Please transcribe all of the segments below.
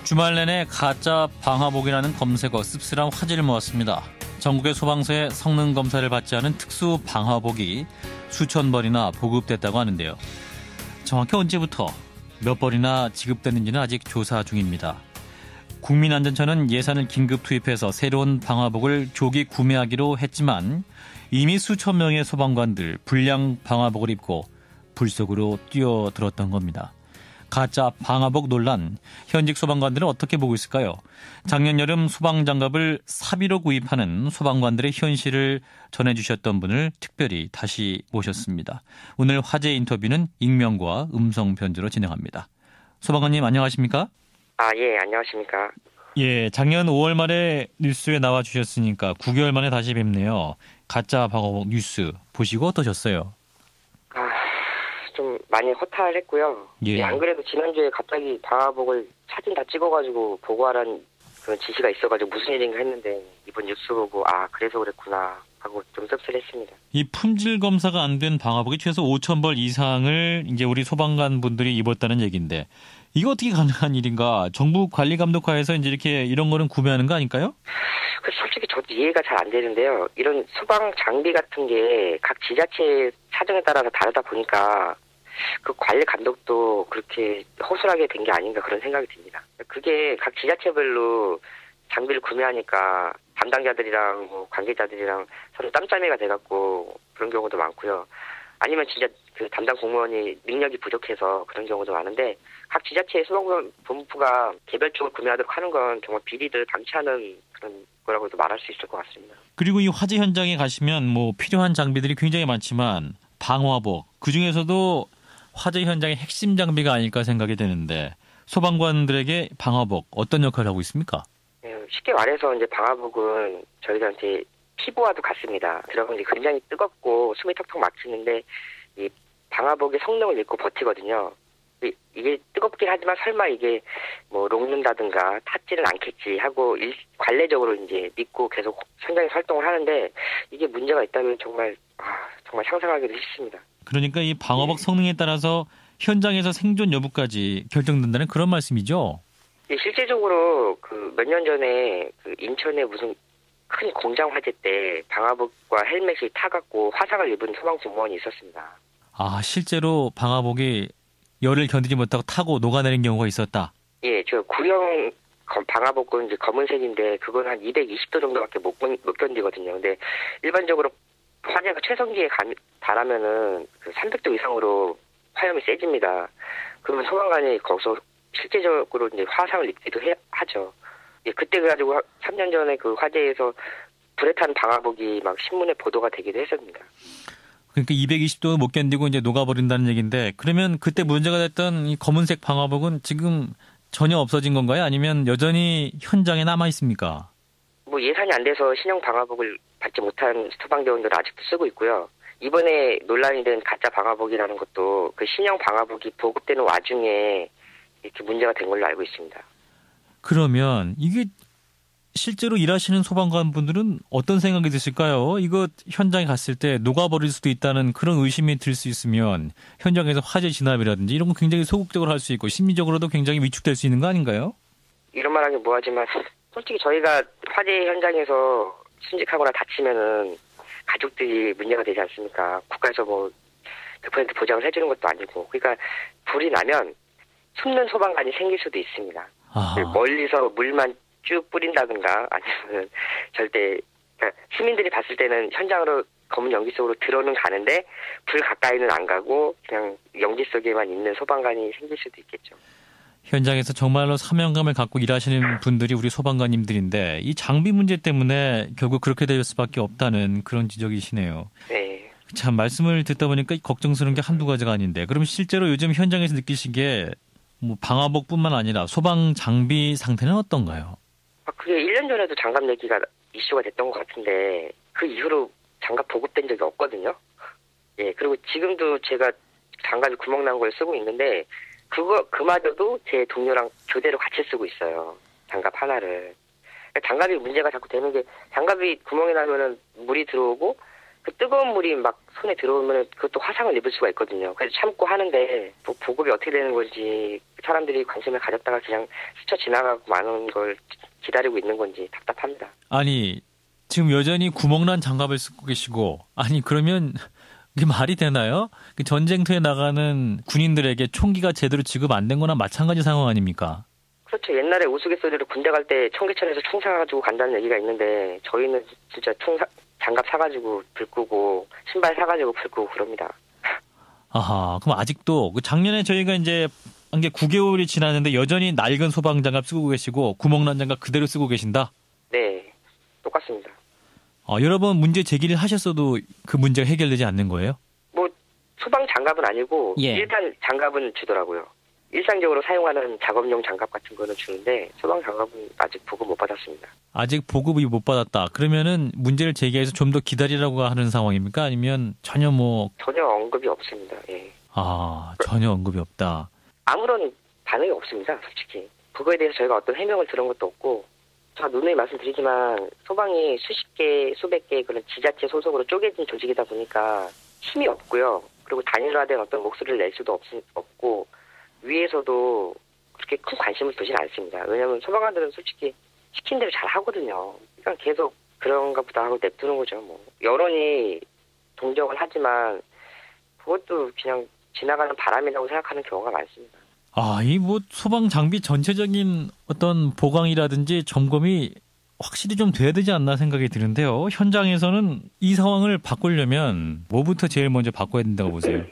주말 내내 가짜 방화복이라는 검색어 씁쓸한 화제를 모았습니다. 전국의 소방서에 성능 검사를 받지 않은 특수 방화복이 수천 벌이나 보급됐다고 하는데요. 정확히 언제부터 몇 벌이나 지급됐는지는 아직 조사 중입니다. 국민안전처는 예산을 긴급 투입해서 새로운 방화복을 조기 구매하기로 했지만 이미 수천 명의 소방관들 불량 방화복을 입고 불 속으로 뛰어들었던 겁니다. 가짜 방화복 논란, 현직 소방관들은 어떻게 보고 있을까요? 작년 여름 소방장갑을 사비로 구입하는 소방관들의 현실을 전해주셨던 분을 특별히 다시 모셨습니다. 오늘 화제 인터뷰는 익명과 음성 편지로 진행합니다. 소방관님 안녕하십니까? 예, 안녕하십니까? 예, 작년 5월 말에 뉴스에 나와주셨으니까 9개월 만에 다시 뵙네요. 가짜 방화복 뉴스 보시고 어떠셨어요? 좀 많이 허탈했고요. 예. 안 그래도 지난주에 갑자기 방화복을 사진 다 찍어가지고 보고하라는 그런 지시가 있어가지고 무슨 일인가 했는데 이번 뉴스 보고 그래서 그랬구나 하고 좀 씁쓸했습니다. 이 품질 검사가 안 된 방화복이 최소 5,000벌 이상을 이제 우리 소방관 분들이 입었다는 얘기인데 이거 어떻게 가능한 일인가? 정부 관리감독하에서 이제 이렇게 이런 거는 구매하는 거 아닐까요? 솔직히 저도 이해가 잘 안 되는데요. 이런 소방 장비 같은 게 각 지자체 사정에 따라서 다르다 보니까 그 관리 감독도 그렇게 허술하게 된 게 아닌가 그런 생각이 듭니다. 그게 각 지자체별로 장비를 구매하니까 담당자들이랑 관계자들이랑 서로 짬짬이가 돼갖고 그런 경우도 많고요. 아니면 진짜 그 담당 공무원이 능력이 부족해서 그런 경우도 많은데 각 지자체의 소방본부가 개별적으로 구매하도록 하는 건 정말 비리를 방치하는 그런 거라고도 말할 수 있을 것 같습니다. 그리고 이 화재 현장에 가시면 필요한 장비들이 굉장히 많지만 방화복 그중에서도 화재 현장의 핵심 장비가 아닐까 생각이 되는데 소방관들에게 방화복 어떤 역할을 하고 있습니까? 쉽게 말해서 이제 방화복은 저희들한테 피부와도 같습니다. 들어가면 굉장히 뜨겁고 숨이 턱턱 막히는데 이 방화복의 성능을 믿고 버티거든요. 이게 뜨겁긴 하지만 설마 이게 녹는다든가 탔지는 않겠지 하고 관례적으로 이제 믿고 계속 현장에서 활동을 하는데 이게 문제가 있다면 정말 상상하기도 싫습니다. 그러니까 이 방화복 성능에 따라서 현장에서 생존 여부까지 결정된다는 그런 말씀이죠? 실제적으로 몇 년 전에 인천에 무슨 큰 공장 화재 때 방화복과 헬멧이 타갖고 화상을 입은 소방 공무원이 있었습니다. 실제로 방화복이 열을 견디지 못하고 타고 녹아내린 경우가 있었다? 예, 저 구형 방화복은 이제 검은색인데 그건 한 220도 정도밖에 못 견디거든요. 근데 일반적으로 화재가 최성기에 달하면은 300도 이상으로 화염이 세집니다. 그러면 소방관이 거기서 실제적으로 이제 화상을 입기도 하죠. 예, 그때 그래가지고 3년 전에 그 화재에서 불에 탄 방화복이 막 신문에 보도가 되기도 했습니다. 그러니까 220도 못 견디고 이제 녹아버린다는 얘기인데 그러면 그때 문제가 됐던 이 검은색 방화복은 지금 전혀 없어진 건가요? 아니면 여전히 현장에 남아 있습니까? 예산이 안 돼서 신형 방화복을 받지 못한 소방대원들은 아직도 쓰고 있고요. 이번에 논란이 된 가짜 방화복이라는 것도 그 신형 방화복이 보급되는 와중에 이렇게 문제가 된 걸로 알고 있습니다. 그러면 이게 실제로 일하시는 소방관분들은 어떤 생각이 드실까요? 이거 현장에 갔을 때 녹아버릴 수도 있다는 그런 의심이 들 수 있으면 현장에서 화재 진압이라든지 이런 거 굉장히 소극적으로 할 수 있고 심리적으로도 굉장히 위축될 수 있는 거 아닌가요? 이런 말 하긴 뭐하지만 솔직히 저희가 화재 현장에서 순직하거나 다치면은 가족들이 문제가 되지 않습니까? 국가에서 100% 보장을 해주는 것도 아니고 그러니까 불이 나면 숨는 소방관이 생길 수도 있습니다. 멀리서 물만 쭉 뿌린다든가 아니면 절대 시민들이 봤을 때는 현장으로 검은 연기 속으로 들어는 가는데 불 가까이는 안 가고 그냥 연기 속에만 있는 소방관이 생길 수도 있겠죠. 현장에서 정말로 사명감을 갖고 일하시는 분들이 우리 소방관님들인데 이 장비 문제 때문에 결국 그렇게 될 수밖에 없다는 그런 지적이시네요. 네. 참 말씀을 듣다 보니까 걱정스러운 게 한두 가지가 아닌데 그럼 실제로 요즘 현장에서 느끼시기에 방화복뿐만 아니라 소방 장비 상태는 어떤가요? 그게 1년 전에도 장갑 얘기가 이슈가 됐던 것 같은데 그 이후로 장갑 보급된 적이 없거든요. 예, 그리고 지금도 제가 장갑이 구멍 난 걸 쓰고 있는데 그마저도 제 동료랑 교대로 같이 쓰고 있어요. 장갑 하나를. 장갑이 문제가 자꾸 되는 게 장갑이 구멍이 나면은 물이 들어오고 그 뜨거운 물이 막 손에 들어오면 그것도 화상을 입을 수가 있거든요. 그래서 참고 하는데 뭐 보급이 어떻게 되는 건지 사람들이 관심을 가졌다가 그냥 스쳐 지나가고 마는 걸 기다리고 있는 건지 답답합니다. 아니 지금 여전히 구멍난 장갑을 쓰고 계시고 아니 그러면 이게 말이 되나요? 전쟁터에 나가는 군인들에게 총기가 제대로 지급 안 된 거나 마찬가지 상황 아닙니까? 그렇죠. 옛날에 우스갯소리로 군대 갈 때 청계천에서 총 사가지고 간다는 얘기가 있는데 저희는 진짜 장갑 사가지고 불 끄고 신발 사가지고 불 끄고 그럽니다. 아하, 그럼 아직도 작년에 저희가 이제 한 게 9개월이 지났는데 여전히 낡은 소방 장갑 쓰고 계시고 구멍난 장갑 그대로 쓰고 계신다? 네, 똑같습니다. 여러 번 문제 제기를 하셨어도 그 문제가 해결되지 않는 거예요? 뭐 소방 장갑은 아니고 예. 일단 장갑은 주더라고요. 일상적으로 사용하는 작업용 장갑 같은 거는 주는데 소방 장갑은 아직 보급 못 받았습니다. 아직 보급이 못 받았다. 그러면은 문제를 제기해서 좀 더 기다리라고 하는 상황입니까? 아니면 전혀 전혀 언급이 없습니다. 예. 전혀 언급이 없다. 아무런 반응이 없습니다. 솔직히. 그거에 대해서 저희가 어떤 해명을 들은 것도 없고 제가 누누이 말씀드리지만 소방이 수십 개, 수백 개 그런 지자체 소속으로 쪼개진 조직이다 보니까 힘이 없고요. 그리고 단일화된 어떤 목소리를 낼 수도 없고 위에서도 그렇게 큰 관심을 두진 않습니다. 왜냐하면 소방관들은 솔직히 시킨 대로 잘 하거든요. 그러니까 계속 그런가 보다 하고 냅두는 거죠. 뭐 여론이 동정을 하지만 그것도 그냥 지나가는 바람이라고 생각하는 경우가 많습니다. 이 소방 장비 전체적인 어떤 보강이라든지 점검이 확실히 좀 돼야 되지 않나 생각이 드는데요. 현장에서는 이 상황을 바꾸려면 뭐부터 제일 먼저 바꿔야 된다고 보세요?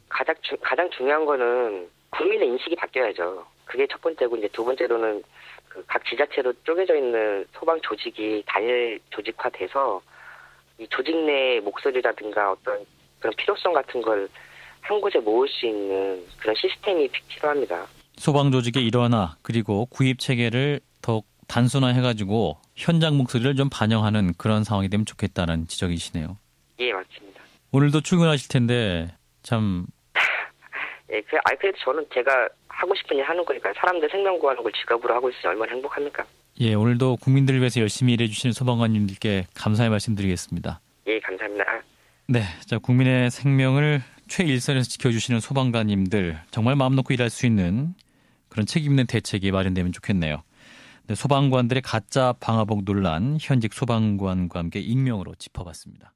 가장 중요한 거는 국민의 인식이 바뀌어야죠. 그게 첫 번째고 이제 두 번째로는 각 지자체로 쪼개져 있는 소방 조직이 단일 조직화돼서 이 조직 내 목소리라든가 어떤 그런 필요성 같은 걸 한 곳에 모을 수 있는 그런 시스템이 필요합니다. 소방 조직의 일원화 그리고 구입 체계를 더욱 단순화해가지고 현장 목소리를 좀 반영하는 그런 상황이 되면 좋겠다는 지적이시네요. 예, 맞습니다. 오늘도 출근하실 텐데 참. 예, 그래도 저는 제가 하고 싶은 일 하는 거니까 사람들 생명 구하는 걸 직업으로 하고 있으니 얼마나 행복합니까? 예, 오늘도 국민들을 위해서 열심히 일해주시는 소방관님들께 감사의 말씀드리겠습니다. 예, 감사합니다. 네, 자 국민의 생명을 최일선에서 지켜주시는 소방관님들 정말 마음 놓고 일할 수 있는 그런 책임 있는 대책이 마련되면 좋겠네요. 네, 소방관들의 가짜 방화복 논란 현직 소방관과 함께 익명으로 짚어봤습니다.